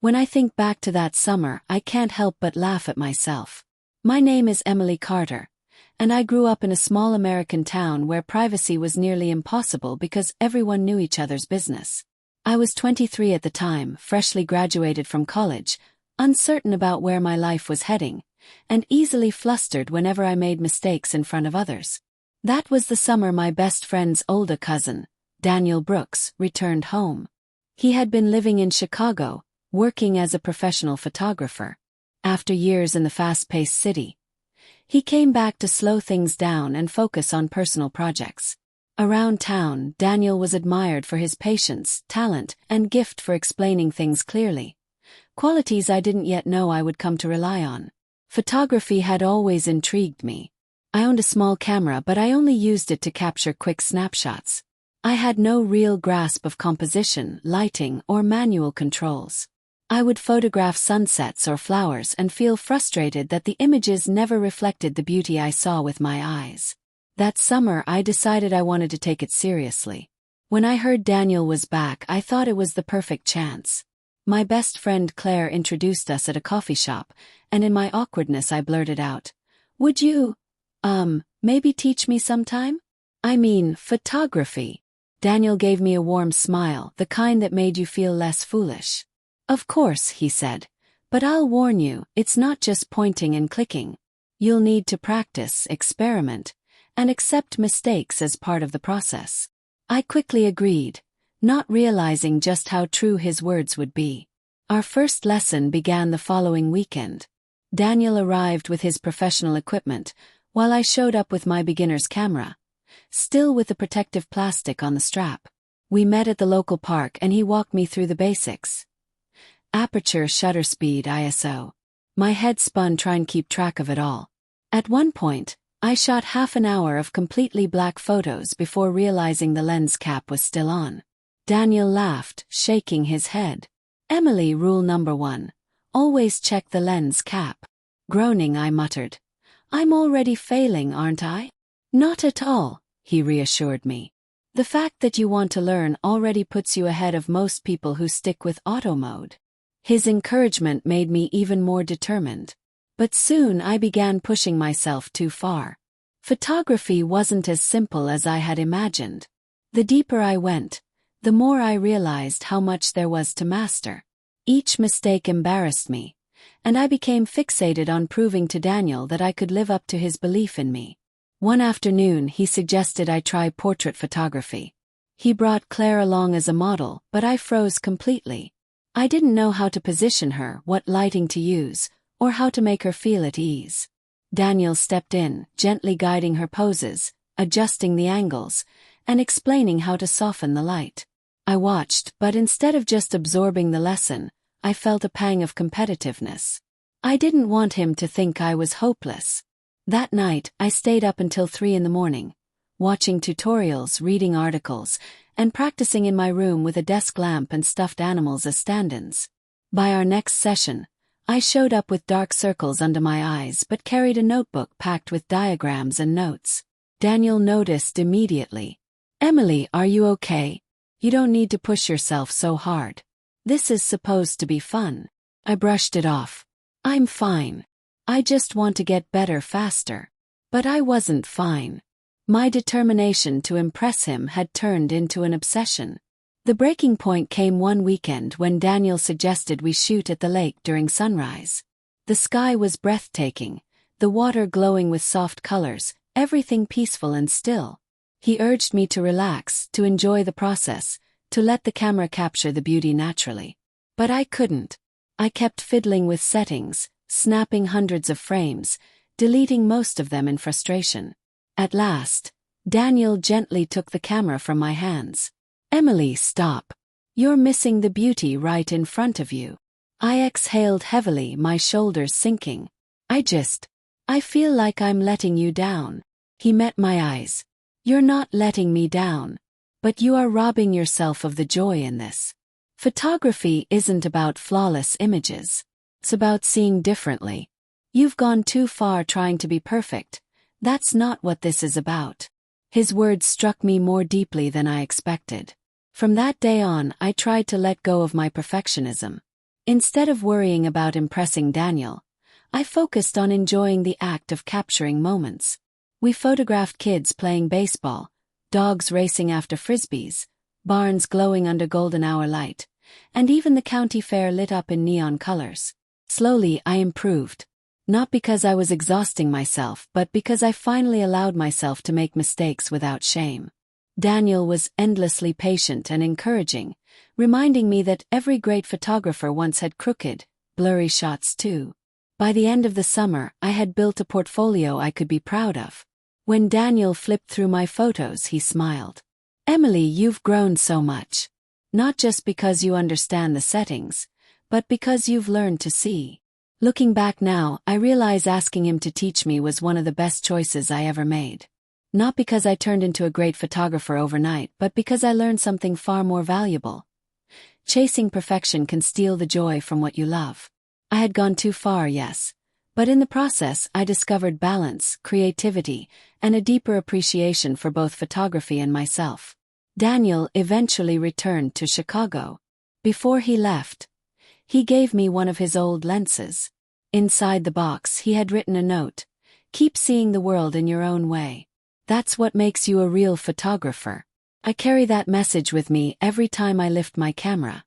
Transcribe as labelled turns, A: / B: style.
A: When I think back to that summer, I can't help but laugh at myself. My name is Emily Carter, and I grew up in a small American town where privacy was nearly impossible because everyone knew each other's business. I was 23 at the time, freshly graduated from college, uncertain about where my life was heading, and easily flustered whenever I made mistakes in front of others. That was the summer my best friend's older cousin, Daniel Brooks, returned home. He had been living in Chicago, working as a professional photographer. After years in the fast-paced city, he came back to slow things down and focus on personal projects. Around town, Daniel was admired for his patience, talent, and gift for explaining things clearly. Qualities I didn't yet know I would come to rely on. Photography had always intrigued me. I owned a small camera, but I only used it to capture quick snapshots. I had no real grasp of composition, lighting, or manual controls. I would photograph sunsets or flowers and feel frustrated that the images never reflected the beauty I saw with my eyes. That summer I decided I wanted to take it seriously. When I heard Daniel was back, I thought it was the perfect chance. My best friend Claire introduced us at a coffee shop, and in my awkwardness I blurted out, "Would you, maybe teach me sometime? I mean, photography." Daniel gave me a warm smile, the kind that made you feel less foolish. "Of course," he said, "but I'll warn you, it's not just pointing and clicking. You'll need to practice, experiment, and accept mistakes as part of the process." I quickly agreed, not realizing just how true his words would be. Our first lesson began the following weekend. Daniel arrived with his professional equipment, while I showed up with my beginner's camera, still with the protective plastic on the strap. We met at the local park and he walked me through the basics. Aperture, shutter speed, ISO. My head spun trying to keep track of it all. At one point, I shot half an hour of completely black photos before realizing the lens cap was still on. Daniel laughed, shaking his head. "Emily, rule number 1. Always check the lens cap." Groaning, I muttered, "I'm already failing, aren't I?" "Not at all," he reassured me. "The fact that you want to learn already puts you ahead of most people who stick with auto mode." His encouragement made me even more determined. But soon I began pushing myself too far. Photography wasn't as simple as I had imagined. The deeper I went, the more I realized how much there was to master. Each mistake embarrassed me, and I became fixated on proving to Daniel that I could live up to his belief in me. One afternoon he suggested I try portrait photography. He brought Claire along as a model, but I froze completely. I didn't know how to position her, what lighting to use, or how to make her feel at ease. Daniel stepped in, gently guiding her poses, adjusting the angles, and explaining how to soften the light. I watched, but instead of just absorbing the lesson, I felt a pang of competitiveness. I didn't want him to think I was hopeless. That night, I stayed up until 3 a.m, watching tutorials, reading articles, and practicing in my room with a desk lamp and stuffed animals as stand-ins. By our next session, I showed up with dark circles under my eyes but carried a notebook packed with diagrams and notes. Daniel noticed immediately. "Emily, are you okay? You don't need to push yourself so hard. This is supposed to be fun." I brushed it off. "I'm fine. I just want to get better faster." But I wasn't fine. My determination to impress him had turned into an obsession. The breaking point came one weekend when Daniel suggested we shoot at the lake during sunrise. The sky was breathtaking, the water glowing with soft colors, everything peaceful and still. He urged me to relax, to enjoy the process, to let the camera capture the beauty naturally. But I couldn't. I kept fiddling with settings, snapping hundreds of frames, deleting most of them in frustration. At last, Daniel gently took the camera from my hands. "Emily, stop. You're missing the beauty right in front of you." I exhaled heavily, my shoulders sinking. I feel like I'm letting you down." He met my eyes. "You're not letting me down. But you are robbing yourself of the joy in this. Photography isn't about flawless images. It's about seeing differently. You've gone too far trying to be perfect. That's not what this is about." His words struck me more deeply than I expected. From that day on, I tried to let go of my perfectionism. Instead of worrying about impressing Daniel, I focused on enjoying the act of capturing moments. We photographed kids playing baseball, dogs racing after frisbees, barns glowing under golden hour light, and even the county fair lit up in neon colors. Slowly, I improved. Not because I was exhausting myself, but because I finally allowed myself to make mistakes without shame. Daniel was endlessly patient and encouraging, reminding me that every great photographer once had crooked, blurry shots too. By the end of the summer, I had built a portfolio I could be proud of. When Daniel flipped through my photos, he smiled. "Emily, you've grown so much. Not just because you understand the settings, but because you've learned to see." Looking back now, I realize asking him to teach me was one of the best choices I ever made. Not because I turned into a great photographer overnight, but because I learned something far more valuable. Chasing perfection can steal the joy from what you love. I had gone too far, yes, but in the process I discovered balance, creativity, and a deeper appreciation for both photography and myself. Daniel eventually returned to Chicago. Before he left, he gave me one of his old lenses. Inside the box he had written a note: "Keep seeing the world in your own way. That's what makes you a real photographer." I carry that message with me every time I lift my camera.